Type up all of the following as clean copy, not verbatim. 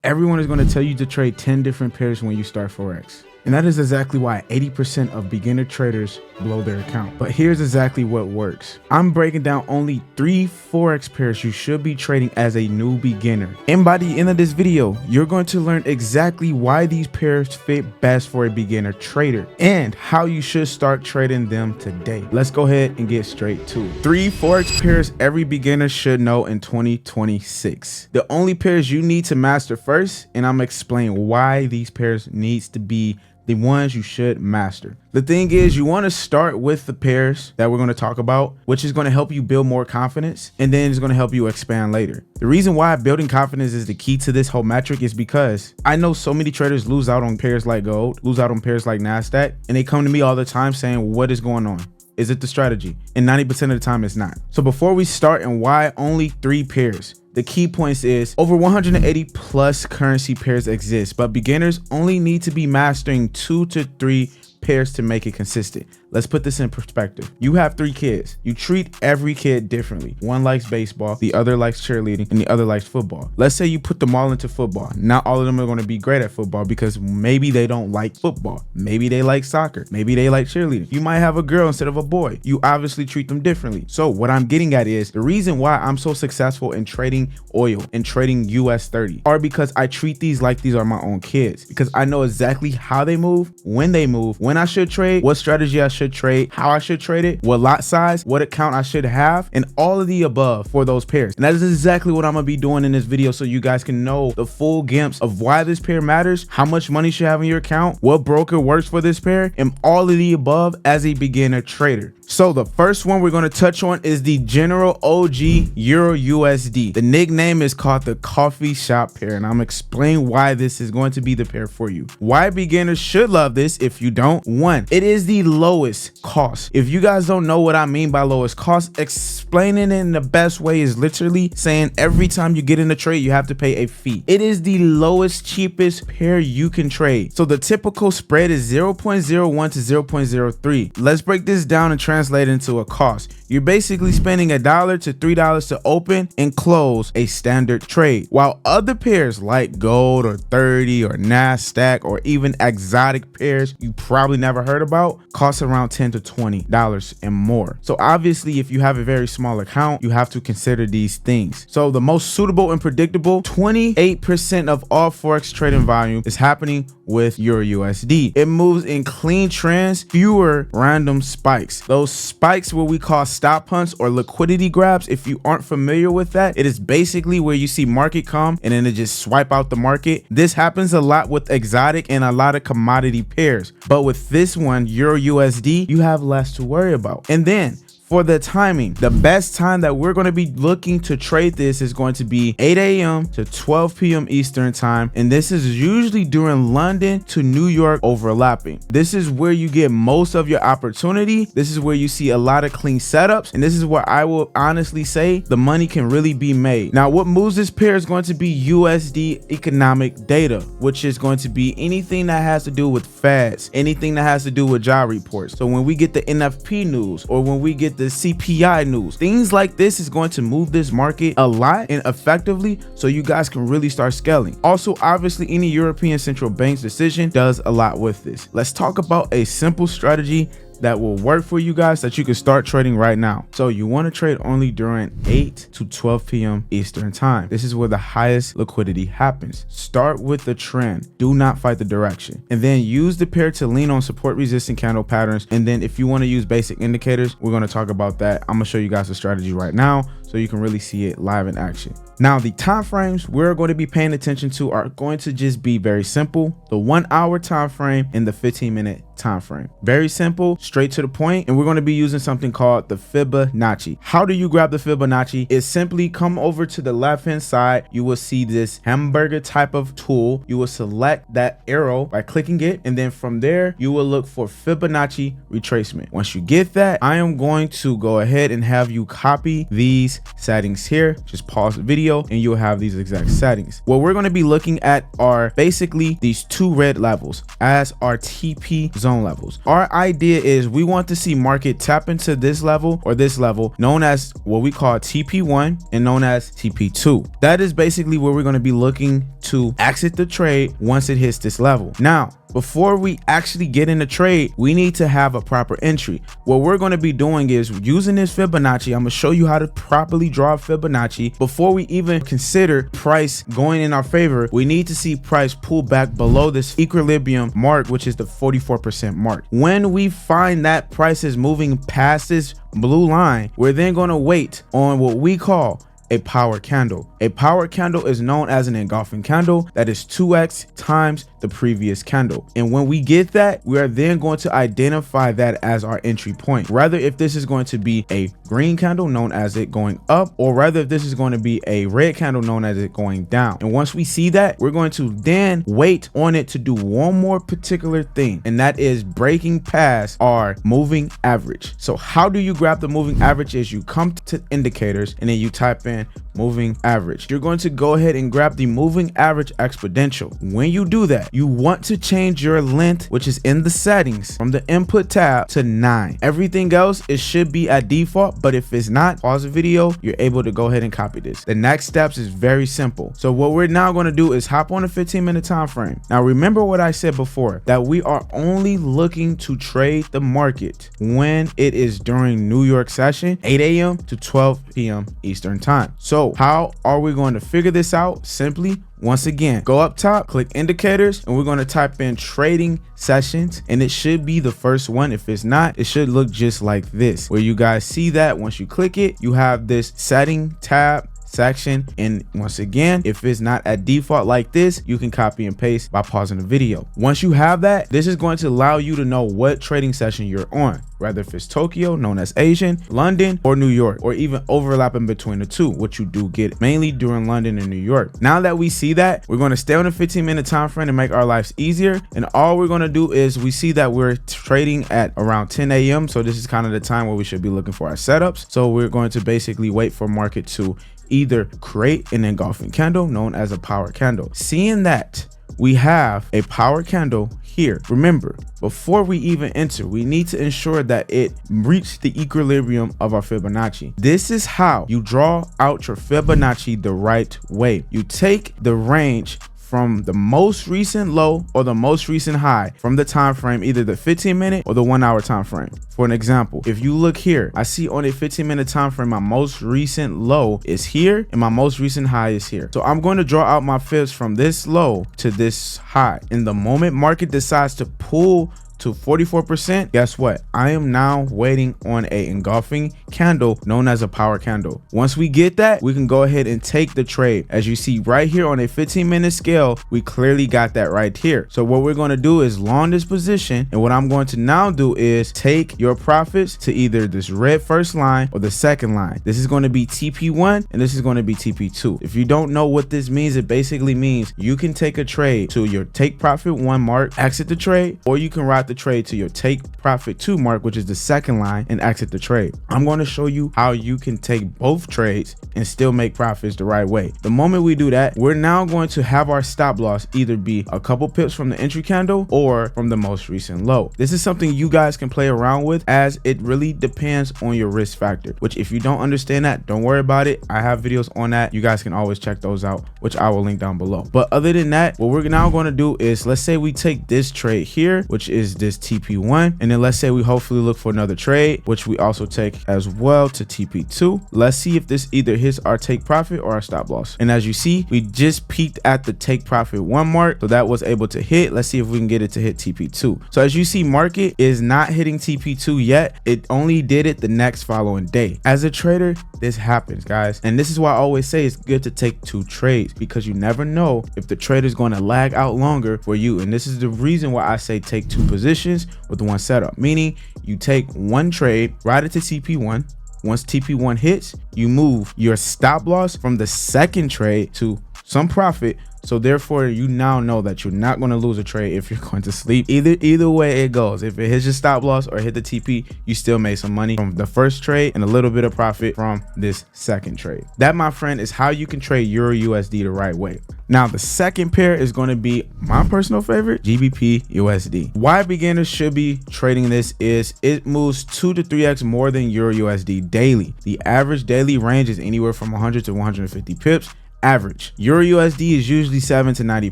Everyone is going to tell you to trade 10 different pairs when you start Forex. And that is exactly why 80% of beginner traders blow their account. But here's exactly what works. I'm breaking down only 3 Forex pairs you should be trading as a new beginner. And by the end of this video, you're going to learn exactly why these pairs fit best for a beginner trader and how you should start trading them today. Let's go ahead and get straight to it. 3 Forex pairs every beginner should know in 2026. The only pairs you need to master first, and I'm explaining why these pairs needs to be the ones you should master. The thing is, you want to start with the pairs that we're going to talk about, which is going to help you build more confidence, and then it's going to help you expand later. The reason why building confidence is the key to this whole metric is because I know so many traders lose out on pairs like gold, lose out on pairs like NASDAQ, and they come to me all the time saying, what is going on? Is it the strategy? And 90% of the time it's not. So before we start and why only 3 pairs, the key points is over 180 plus currency pairs exist, but beginners only need to be mastering 2 to 3 pairs to make it consistent. Let's put this in perspective. You have 3 kids. You treat every kid differently. One likes baseball, the other likes cheerleading, and the other likes football. Let's say you put them all into football. Not all of them are going to be great at football because maybe they don't like football. Maybe they like soccer. Maybe they like cheerleading. You might have a girl instead of a boy. You obviously treat them differently. So what I'm getting at is the reason why I'm so successful in trading oil and trading US 30 are because I treat these like these are my own kids, because I know exactly how they move, when I should trade, what strategy I should trade, how I should trade it, what lot size, what account I should have, and all of the above for those pairs. And that is exactly what I'm gonna be doing in this video, so you guys can know the full glimpse of why this pair matters, how much money you should have in your account, what broker works for this pair, and all of the above as a beginner trader. So the first one we're going to touch on is the General OG Euro USD. The nickname is called the coffee shop pair, and I'm explaining why this is going to be the pair for you. Why beginners should love this if you don't. 1, it is the lowest cost. If you guys don't know what I mean by lowest cost, explaining it in the best way is literally saying every time you get in a trade, you have to pay a fee. It is the lowest, cheapest pair you can trade. So the typical spread is 0.01 to 0.03. Let's break this down and translate into a cost. You're basically spending $1 to $3 to open and close a standard trade, while other pairs like gold or 30 or NASDAQ or even exotic pairs you probably never heard about cost around $10 to $20 and more. So obviously, if you have a very small account, you have to consider these things. So the most suitable and predictable, 28% of all Forex trading volume is happening with Euro USD. It moves in clean trends, fewer random spikes. Those spikes, what we call stop punts or liquidity grabs, if you aren't familiar with that, it is basically where you see market come and then it just swipe out the market. This happens a lot with exotic and a lot of commodity pairs, but with this one, Euro USD, you have less to worry about. And then for the timing, the best time that we're going to be looking to trade this is going to be 8 a.m. to 12 p.m. Eastern time. And this is usually during London to New York overlapping. This is where you get most of your opportunity. This is where you see a lot of clean setups. And this is where I will honestly say the money can really be made. Now, what moves this pair is going to be USD economic data, which is going to be anything that has to do with Feds, anything that has to do with job reports. So when we get the NFP news or when we get the CPI news, things like this is going to move this market a lot and effectively, so you guys can really start scaling. Also, obviously, any European central bank's decision does a lot with this. Let's talk about a simple strategy that will work for you guys that you can start trading right now. So you want to trade only during 8 to 12 p.m. Eastern time. This is where the highest liquidity happens. Start with the trend. Do not fight the direction. And then use the pair to lean on support resistant candle patterns. And then if you want to use basic indicators, we're going to talk about that. I'm going to show you guys the strategy right now so you can really see it live in action. Now, the time frames we're going to be paying attention to are going to just be very simple. The 1 hour time frame and the 15-minute time frame. Very simple, straight to the point, and we're going to be using something called the Fibonacci. How do you grab the Fibonacci? It's simply come over to the left hand side. You will see this hamburger type of tool. You will select that arrow by clicking it, and then from there you will look for Fibonacci retracement. Once you get that, I am going to go ahead and have you copy these these settings here. Just pause the video and you'll have these exact settings. What we're going to be looking at are basically these two red levels as our TP zone levels. Our idea is we want to see market tap into this level or this level known as what we call TP1 and known as TP2. That is basically where we're going to be looking to exit the trade once it hits this level. Now, before we actually get in the trade, we need to have a proper entry. What we're going to be doing is using this Fibonacci. I'm going to show you how to properly draw a Fibonacci. Before we even consider price going in our favor, we need to see price pull back below this equilibrium mark, which is the 44% mark. When we find that price is moving past this blue line, we're then going to wait on what we call a power candle. A power candle is known as an engulfing candle that is 2x times the previous candle. And when we get that, we are then going to identify that as our entry point. Rather, if this is going to be a green candle known as it going up, or rather if this is going to be a red candle known as it going down. And once we see that, we're going to then wait on it to do one more particular thing, and that is breaking past our moving average. So how do you grab the moving average? Is you come to indicators and then you type in moving average. You're going to go ahead and grab the moving average exponential. When you do that, you want to change your length, which is in the settings from the input tab, to 9. Everything else, it should be at default, but if it's not, pause the video. You're able to go ahead and copy this. The next steps is very simple. So what we're now going to do is hop on a 15-minute time frame. Now remember what I said before, that we are only looking to trade the market when it is during New York session, 8 a.m. to 12 p.m. Eastern time. So how are we going to figure this out? Simply, once again, go up top, click indicators, and we're going to type in trading sessions, and it should be the first one. If it's not, it should look just like this, where you guys see that once you click it, you have this setting tab section. And once again, if it's not at default like this, you can copy and paste by pausing the video. Once you have that, this is going to allow you to know what trading session you're on, whether if it's Tokyo, known as Asian, London, or New York, or even overlapping between the two, which you do get mainly during London and New York. Now that we see that, we're going to stay on a 15-minute time frame to make our lives easier. And all we're going to do is we see that we're trading at around 10 a.m. So this is kind of the time where we should be looking for our setups. So we're going to basically wait for market to either create an engulfing candle known as a power candle. Seeing that we have a power candle here, remember, before we even enter, we need to ensure that it reached the equilibrium of our Fibonacci. This is how you draw out your Fibonacci the right way. You take the range from the most recent low or the most recent high from the time frame, either the 15-minute or the 1-hour time frame. For an example, if you look here, I see on a 15-minute time frame, my most recent low is here and my most recent high is here. So I'm going to draw out my fibs from this low to this high. In the moment market decides to pull to 44%, guess what? I am now waiting on a engulfing candle known as a power candle. Once we get that, we can go ahead and take the trade. As you see right here on a 15-minute scale, we clearly got that right here. So what we're going to do is long this position, and what I'm going to now do is take your profits to either this red first line or the second line. This is going to be TP1 and this is going to be TP2. If you don't know what this means, it basically means you can take a trade to your take profit 1 mark, exit the trade, or you can ride the trade to your take profit 2 mark, which is the second line, and exit the trade. I'm going to show you how you can take both trades and still make profits the right way. The moment we do that, we're now going to have our stop loss either be a couple pips from the entry candle or from the most recent low. This is something you guys can play around with, as it really depends on your risk factor, which if you don't understand that, don't worry about it. I have videos on that. You guys can always check those out, which I will link down below. But other than that, what we're now going to do is, let's say we take this trade here, which is this TP1, and then let's say we hopefully look for another trade, which we also take as well to TP2. Let's see if this either hits our take profit or our stop loss. And as you see, we just peaked at the take profit 1 mark, so that was able to hit. Let's see if we can get it to hit TP2. So as you see, market is not hitting TP2 yet. It only did it the next following day. As a trader, this happens, guys, and this is why I always say it's good to take 2 trades, because you never know if the trader is going to lag out longer for you. And this is the reason why I say take 2 positions with 1 setup, meaning you take 1 trade, ride it to TP1. Once TP1 hits, you move your stop loss from the second trade to some profit So therefore, you now know that you're not going to lose a trade if you're going to sleep. Either way it goes, if it hits your stop loss or hit the TP, you still made some money from the first trade and a little bit of profit from this second trade. That, my friend, is how you can trade Euro USD the right way. Now, the second pair is going to be my personal favorite, GBP USD. Why beginners should be trading this is it moves 2 to 3x more than Euro USD daily. The average daily range is anywhere from 100 to 150 pips. Average. Euro USD is usually 7 to 90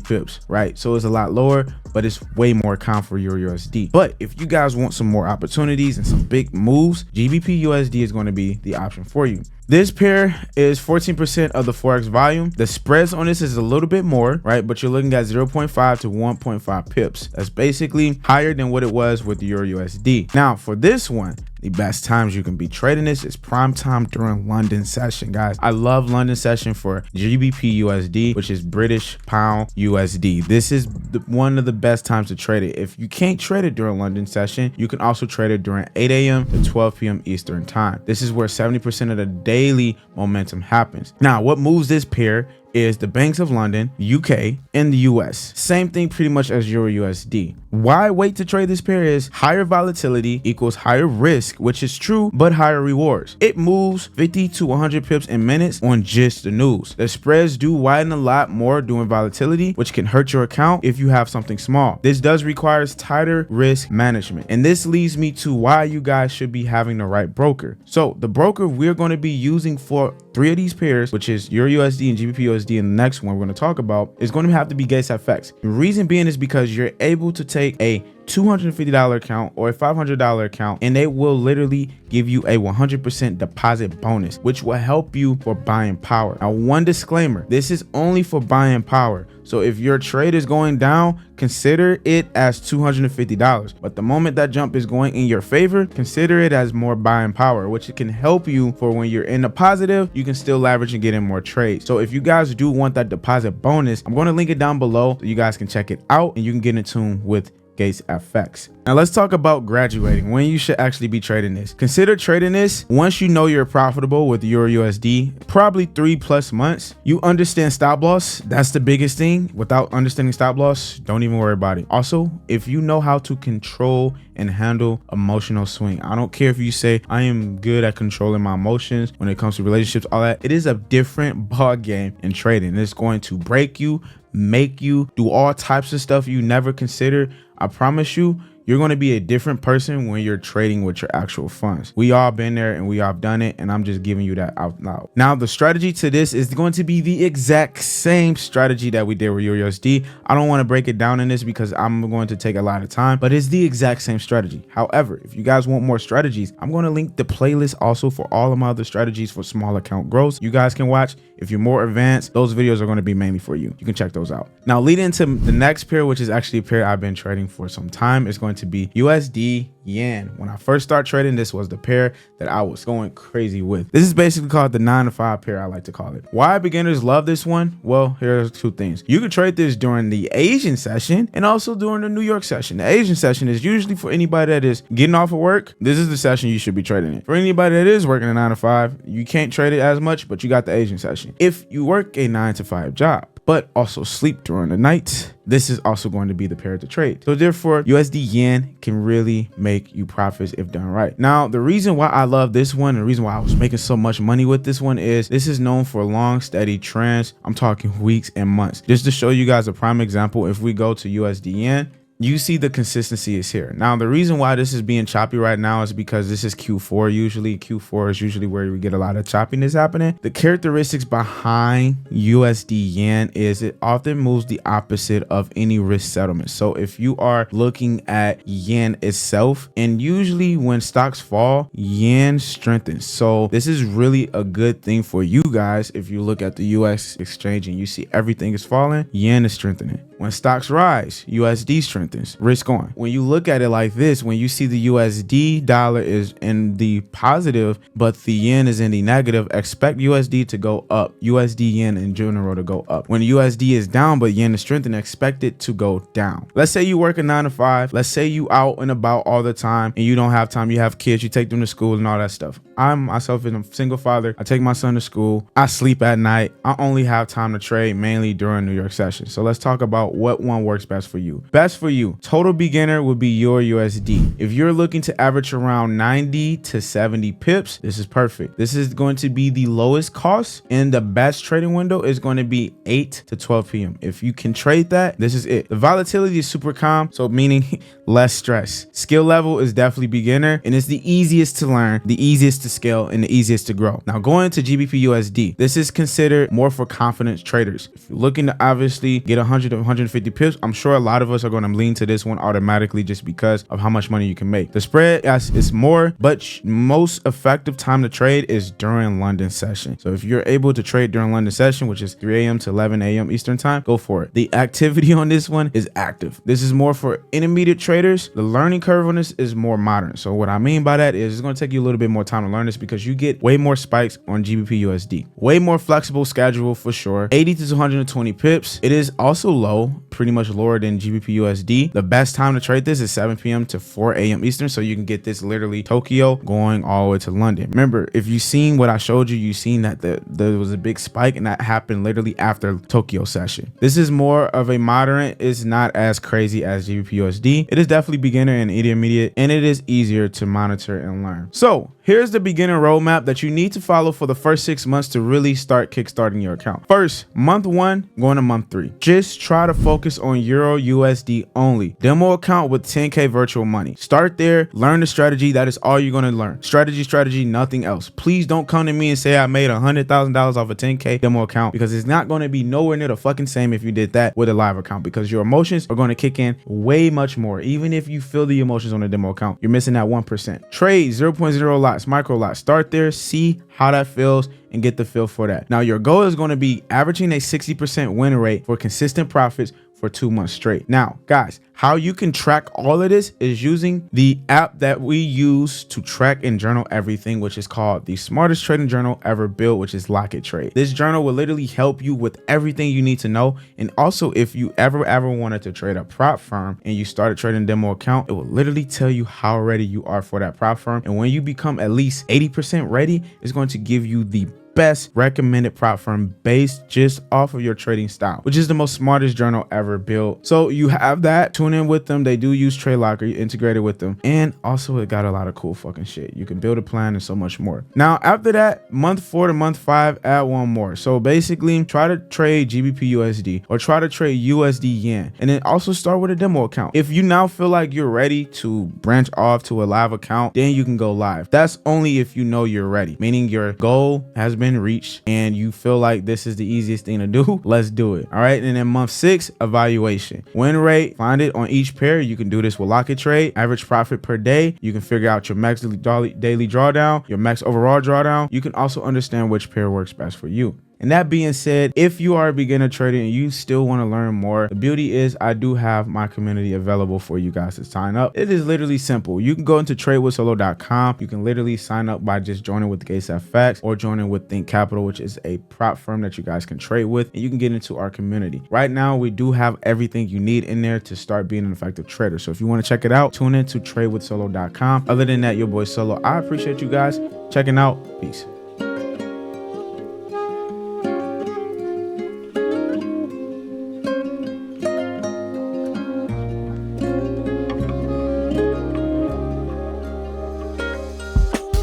pips, right? So it's a lot lower, but it's way more calm for Euro USD. But if you guys want some more opportunities and some big moves, GBP USD is going to be the option for you. This pair is 14% of the Forex volume. The spreads on this is a little bit more, right? But you're looking at 0.5 to 1.5 pips. That's basically higher than what it was with the Euro USD. Now, for this one, the best times you can be trading this is prime time during London session, guys. I love London session for GBP USD, which is British Pound USD. This is one of the best times to trade it. If you can't trade it during London session, you can also trade it during 8 a.m. to 12 p.m. Eastern time. This is where 70% of the daily momentum happens. Now, what moves this pair is the banks of London, UK, and the US. Same thing pretty much as Euro USD. Why wait to trade this pair is higher volatility equals higher risk, which is true, but higher rewards. It moves 50 to 100 pips in minutes on just the news. The spreads do widen a lot more during volatility, which can hurt your account if you have something small. This does require tighter risk management. And this leads me to why you guys should be having the right broker. So the broker we're going to be using for 3 of these pairs, which is Euro USD and GBP USD, and the next one we're going to talk about, is going to have to be Gates FX. The reason being is because you're able to take a $250 account or a $500 account, and they will literally give you a 100% deposit bonus, which will help you for buying power. Now, one disclaimer, this is only for buying power. So if your trade is going down, consider it as $250. But the moment that jump is going in your favor, consider it as more buying power, which can help you for when you're in the positive, you can still leverage and get in more trades. So if you guys do want that deposit bonus, I'm going to link it down below so you guys can check it out and you can get in tune with Gates FX. Now let's talk about graduating, when you should actually be trading this. Consider trading this once you know you're profitable with Euro USD, probably 3+ months. You understand stop loss. That's the biggest thing. Without understanding stop loss, don't even worry about it. Also, if you know how to control and handle emotional swing, I don't care if you say I am good at controlling my emotions when it comes to relationships, all that. It is a different ball game in trading. It's going to break you, make you do all types of stuff you never considered. I promise you, you're going to be a different person when you're trading with your actual funds. We all been there and we all done it, and I'm just giving you that out loud. Now, the strategy to this is going to be the exact same strategy that we did with Euro USD. I don't want to break it down in this because I'm going to take a lot of time, but it's the exact same strategy. However, if you guys want more strategies, I'm going to link the playlist also for all of my other strategies for small account growth. You guys can watch. If you're more advanced, those videos are going to be mainly for you. You can check those out. Now, leading into the next pair, which is actually a pair I've been trading for some time, is going to be USD Yen. When I first started trading, this was the pair that I was going crazy with. This is basically called the 9 to 5 pair, I like to call it. Why beginners love this one? Well, here's 2 things. You can trade this during the Asian session and also during the New York session. The Asian session is usually for anybody that is getting off of work. This is the session you should be trading in. For anybody that is working a 9 to 5, you can't trade it as much, but you got the Asian session. If you work a 9 to 5 job, but also sleep during the night, this is also going to be the pair to trade. So therefore, USD Yen can really make you profits if done right. Now, the reason why I love this one, and the reason why I was making so much money with this one is this is known for long, steady trends. I'm talking weeks and months. Just to show you guys a prime example, if we go to USD Yen, you see the consistency is here. Now, the reason why this is being choppy right now is because this is Q4. Usually Q4 is usually where we get a lot of choppiness happening. The characteristics behind USD Yen is it often moves the opposite of any risk settlement. So if you are looking at Yen itself, and usually when stocks fall, Yen strengthens. So this is really a good thing for you guys. If you look at the US exchange and you see everything is falling, Yen is strengthening. When stocks rise, USD strengthens, risk on. When you look at it like this, when you see the USD dollar is in the positive, but the yen is in the negative, expect USD to go up, USD yen in general to go up. When USD is down, but yen is strengthened, expect it to go down. Let's say you work a 9 to 5. Let's say you out and about all the time and you don't have time. You have kids, you take them to school and all that stuff. I myself am a single father. I take my son to school. I sleep at night. I only have time to trade mainly during New York session. So let's talk about what one works best for you. Best for you, total beginner would be your USD. If you're looking to average around 90 to 70 pips, this is perfect. This is going to be the lowest cost, and the best trading window is going to be 8 to 12 p.m. If you can trade that, this is it. The volatility is super calm, so meaning less stress. Skill level is definitely beginner, and it's the easiest to learn, the easiest to scale, and the easiest to grow. Now going to GBP USD, this is considered more for confidence traders. If you're looking to obviously get 100 to 150 pips, I'm sure a lot of us are going to lean to this one automatically just because of how much money you can make. The spread, yes, it's more, but most effective time to trade is during London session. So if you're able to trade during London session, which is 3 a.m. to 11 a.m. Eastern time, go for it. The activity on this one is active. This is more for intermediate traders. The learning curve on this is more modern. So what I mean by that is it's going to take you a little bit more time to learn this because you get way more spikes on GBP USD. Way more flexible schedule for sure. 80 to 220 pips. It is also low, pretty much lower than GBP USD. The best time to trade this is 7 p.m. to 4 a.m. Eastern. So you can get this literally Tokyo going all the way to London. Remember, if you've seen what I showed you, you've seen that there was a big spike and that happened literally after Tokyo session. This is more of a moderate. It's not as crazy as GBP USD. It is definitely beginner and intermediate, and it is easier to monitor and learn. So here's the beginner roadmap that you need to follow for the first 6 months to really start kickstarting your account. First, month 1 going to month 3. Just try to focus on Euro USD only. Demo account with 10K virtual money. Start there, learn the strategy. That is all you're going to learn. Strategy, nothing else. Please don't come to me and say I made $100,000 off a 10K demo account, because it's not going to be nowhere near the fucking same if you did that with a live account, because your emotions are going to kick in way much more. Even if you feel the emotions on a demo account, you're missing that 1%. Trade 0.0 lots, micro lots. Start there, see how that feels, and get the feel for that. Now your goal is going to be averaging a 60% win rate for consistent profits for 2 months straight. Now, guys, how you can track all of this is using the app that we use to track and journal everything, which is called the smartest trading journal ever built, which is Lock It Trade. This journal will literally help you with everything you need to know. And also, if you ever wanted to trade a prop firm and you started trading demo account, it will literally tell you how ready you are for that prop firm. And when you become at least 80% ready, it's going to give you the best recommended prop firm based just off of your trading style, which is the most smartest journal ever built. So you have that. Tune in with them. They do use Tradelocker, integrated with them, and also it got a lot of cool fucking shit. You can build a plan and so much more. Now after that, month 4 to month 5, add one more. So basically try to trade GBP USD or try to trade USD yen, and then also start with a demo account. If you now feel like you're ready to branch off to a live account, then you can go live. That's only if you know you're ready, meaning your goal has been reached and you feel like this is the easiest thing to do. Let's do it. All right. And then month 6, evaluation. Win rate, find it on each pair. You can do this with Lock It Trade. Average profit per day. You can figure out your max daily drawdown, your max overall drawdown. You can also understand which pair works best for you. And that being said, if you are a beginner trader and you still want to learn more, the beauty is I do have my community available for you guys to sign up. It is literally simple. You can go into tradewithsolo.com. You can literally sign up by just joining with Gates FX or joining with Think Capital, which is a prop firm that you guys can trade with, and you can get into our community. Right now, we do have everything you need in there to start being an effective trader. So if you want to check it out, tune in to tradewithsolo.com. Other than that, your boy Solo. I appreciate you guys checking out. Peace.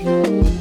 Thank you.